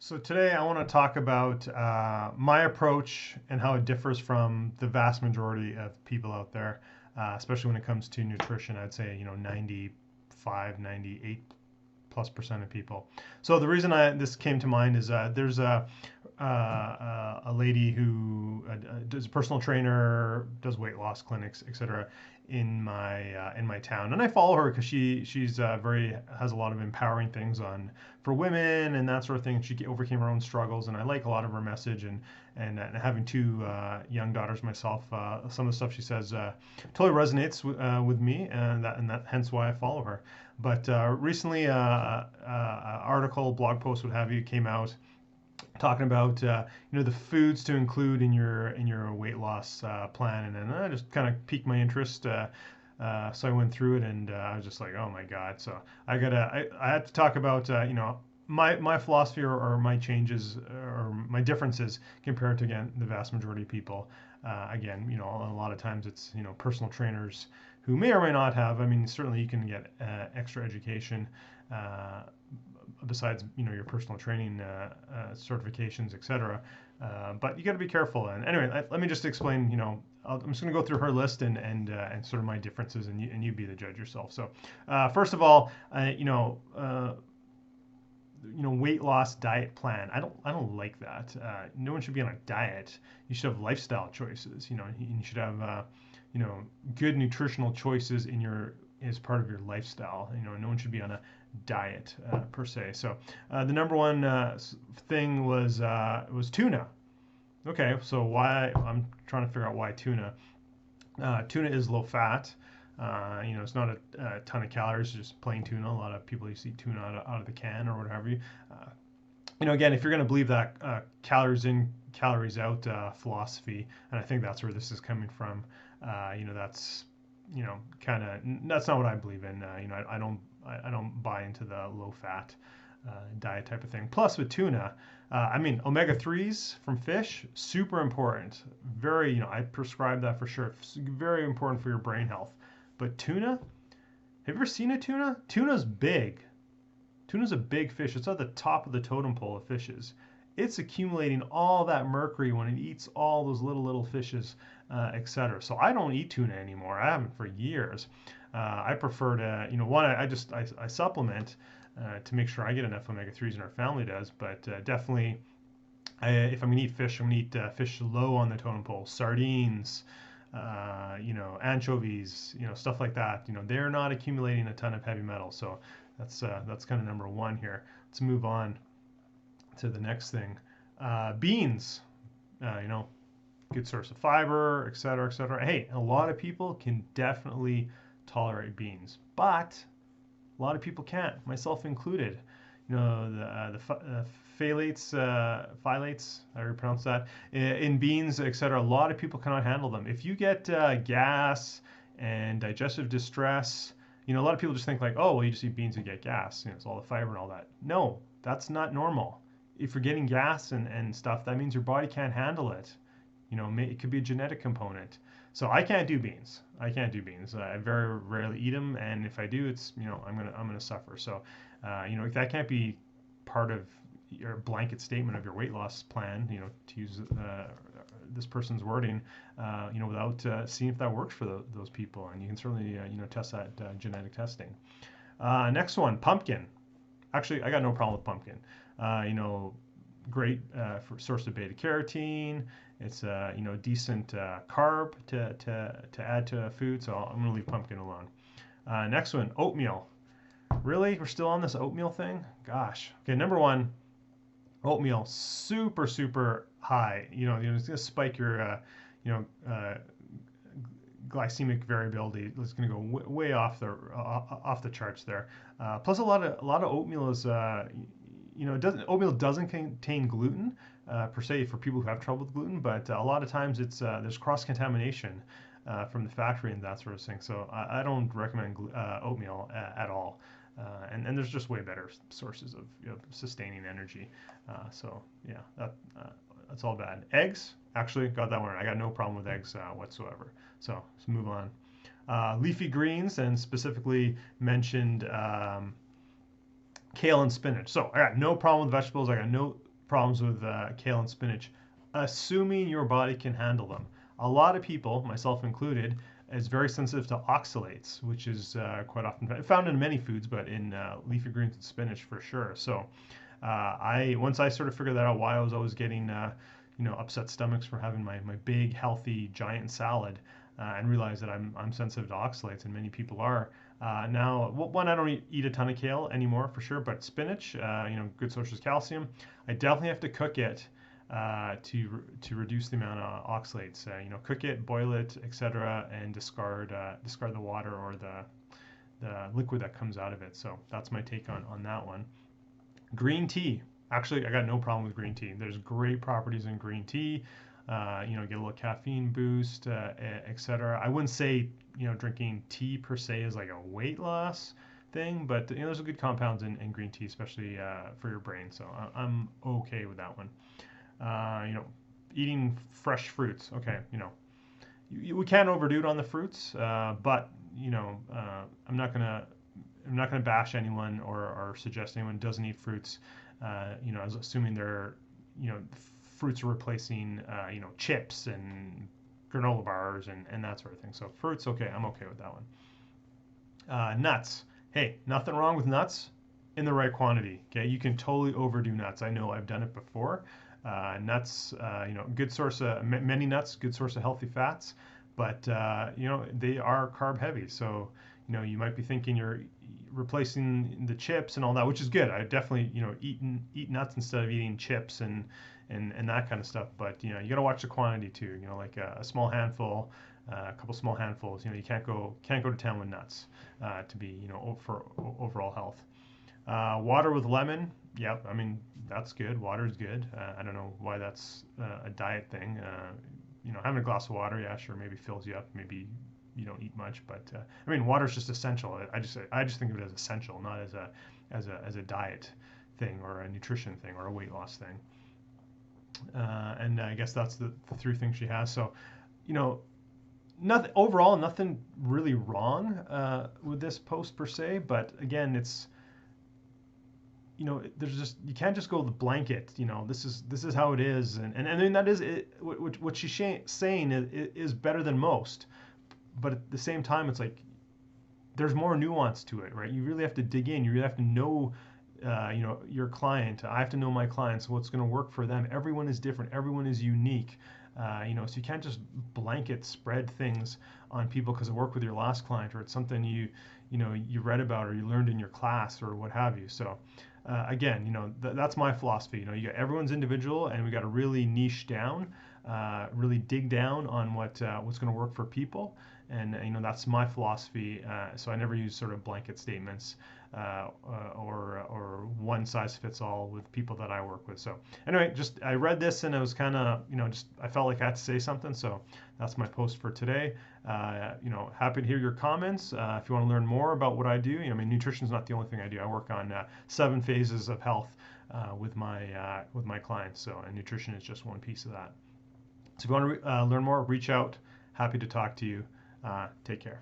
So today I want to talk about my approach and how it differs from the vast majority of people out there, especially when it comes to nutrition. I'd say, 95, 98+% of people. So the reason this came to mind is there's a lady who does a personal trainer, does weight loss clinics, etc. in my town, and I follow her because she's very has a lot of empowering things on for women and that sort of thing. She overcame her own struggles, and I like a lot of her message. And having two young daughters myself, some of the stuff she says totally resonates with me, and that hence why I follow her. But recently, blog post, what have you, came out talking about the foods to include in your weight loss plan, and then I just kind of piqued my interest. So I went through it, and I was just like, oh my god! So I had to talk about my philosophy, or my changes, or my differences compared to, again, the vast majority of people. Again, a lot of times it's personal trainers who may or may not have. I mean, certainly you can get extra education. Besides, your personal training certifications, etc. But you got to be careful. And anyway, let me just explain. I'm just going to go through her list and sort of my differences, and you be the judge yourself. So, first of all, weight loss diet plan. I don't like that. No one should be on a diet. You should have lifestyle choices. You should have good nutritional choices as part of your lifestyle. No one should be on a diet per se. So the number one thing was tuna. Okay, so why I'm trying to figure out why tuna. Tuna is low fat. It's not a ton of calories, just plain tuna. A lot of people, you see tuna out of the can or whatever. Again, if you're going to believe that calories in, calories out philosophy, and I think that's where this is coming from. That's kind of that's not what I believe in. I don't buy into the low fat diet type of thing. Plus, with tuna, omega threes from fish, super important. Very, I prescribe that for sure. Very important for your brain health. But tuna, have you ever seen a tuna? Tuna's big. Tuna's a big fish. It's at the top of the totem pole of fishes. It's accumulating all that mercury when it eats all those little fishes, etc. So I don't eat tuna anymore. I haven't for years. I prefer to, one, I supplement to make sure I get enough omega threes, and our family does. But definitely, if I'm gonna eat fish, I'm gonna eat fish low on the totem pole. Sardines, anchovies, stuff like that. They're not accumulating a ton of heavy metal. So that's kind of number one here. Let's move on to the next thing. Beans, good source of fiber, et cetera, et cetera. Hey, a lot of people can definitely tolerate beans, but a lot of people can't, myself included. The phthalates, I pronounce that, in beans, etc. A lot of people cannot handle them. If you get gas and digestive distress, a lot of people just think like, oh, well, you just eat beans and get gas. It's all the fiber and all that. No, that's not normal. If you're getting gas and stuff, that means your body can't handle it. It could be a genetic component. So I can't do beans. I can't do beans. I very rarely eat them, and if I do, it's I'm gonna suffer. So that can't be part of your blanket statement of your weight loss plan. To use this person's wording, without seeing if that works for those people. And you can certainly test that genetic testing. Next one, pumpkin. Actually, I got no problem with pumpkin. Great for source of beta carotene. It's decent carb to add to food. So I'm gonna leave pumpkin alone. Next one, oatmeal. Really, we're still on this oatmeal thing? Gosh. Okay, number one, oatmeal, super high. It's gonna spike your glycemic variability. It's going to go way off the charts there. Plus, a lot of oatmeal is oatmeal doesn't contain gluten per se for people who have trouble with gluten, but a lot of times there's cross contamination from the factory and that sort of thing. So I don't recommend oatmeal at all. And there's just way better sources of sustaining energy. So yeah, that's all bad. Eggs, actually got that one right. I got no problem with eggs whatsoever. So let's move on. Leafy greens, and specifically mentioned kale and spinach. So I got no problem with vegetables. I got no problems with kale and spinach, assuming your body can handle them. A lot of people, myself included, is very sensitive to oxalates, which is quite often found in many foods, but in leafy greens and spinach for sure. So I once I sort of figured that out, why I was always getting upset stomachs for having my big healthy giant salad, and realized that I'm sensitive to oxalates, and many people are. Now, one, I don't eat a ton of kale anymore for sure, but spinach, good source of calcium. I definitely have to cook it to reduce the amount of oxalates. Cook it, boil it, etc., and discard the water or the liquid that comes out of it. So that's my take on that one. Green tea. Actually, I got no problem with green tea. There's great properties in green tea. Get a little caffeine boost, etc. I wouldn't say drinking tea per se is like a weight loss thing, but there's a good compounds in green tea, especially for your brain. So I'm okay with that one. Eating fresh fruits. Okay, we can't overdo it on the fruits, but I'm not gonna bash anyone or suggest anyone doesn't eat fruits. As assuming they're fruits are replacing chips and granola bars and that sort of thing. So fruits, okay, I'm okay with that one. Nuts. Hey, nothing wrong with nuts in the right quantity. Okay, you can totally overdo nuts. I know I've done it before. Nuts, good source of many nuts, good source of healthy fats, but they are carb heavy. So you might be thinking you're replacing the chips and all that, which is good. I definitely eat nuts instead of eating chips and that kind of stuff. But you got to watch the quantity too. Like a small handful, a couple small handfuls. You can't go to town with nuts to be for overall health. Water with lemon. Yep, I mean that's good. Water is good. I don't know why that's a diet thing. Having a glass of water, yeah, sure, maybe fills you up. Maybe you don't eat much, but I mean, water is just essential. I just think of it as essential, not as a diet thing or a nutrition thing or a weight loss thing. And I guess that's the three things she has. So, nothing really wrong with this post per se, but again, it's there's just you can't just go with the blanket. This is how it is, and I mean that is it, what she's saying is better than most, but at the same time, it's like there's more nuance to it, right? You really have to dig in. You really have to know, your client. I have to know my clients, what's going to work for them. Everyone is different. Everyone is unique. So you can't just blanket spread things on people because it worked with your last client or it's something you read about or you learned in your class or what have you. So again, that's my philosophy. You got everyone's individual, and we got to really niche down, really dig down on what's going to work for people. And that's my philosophy. So I never use sort of blanket statements or one size fits all with people that I work with. So anyway, just I read this and it was kind of just I felt like I had to say something. So that's my post for today. Happy to hear your comments. If you want to learn more about what I do, nutrition is not the only thing I do. I work on 7 phases of health with my clients. So and nutrition is just one piece of that. So if you want to learn more, reach out. Happy to talk to you. Take care.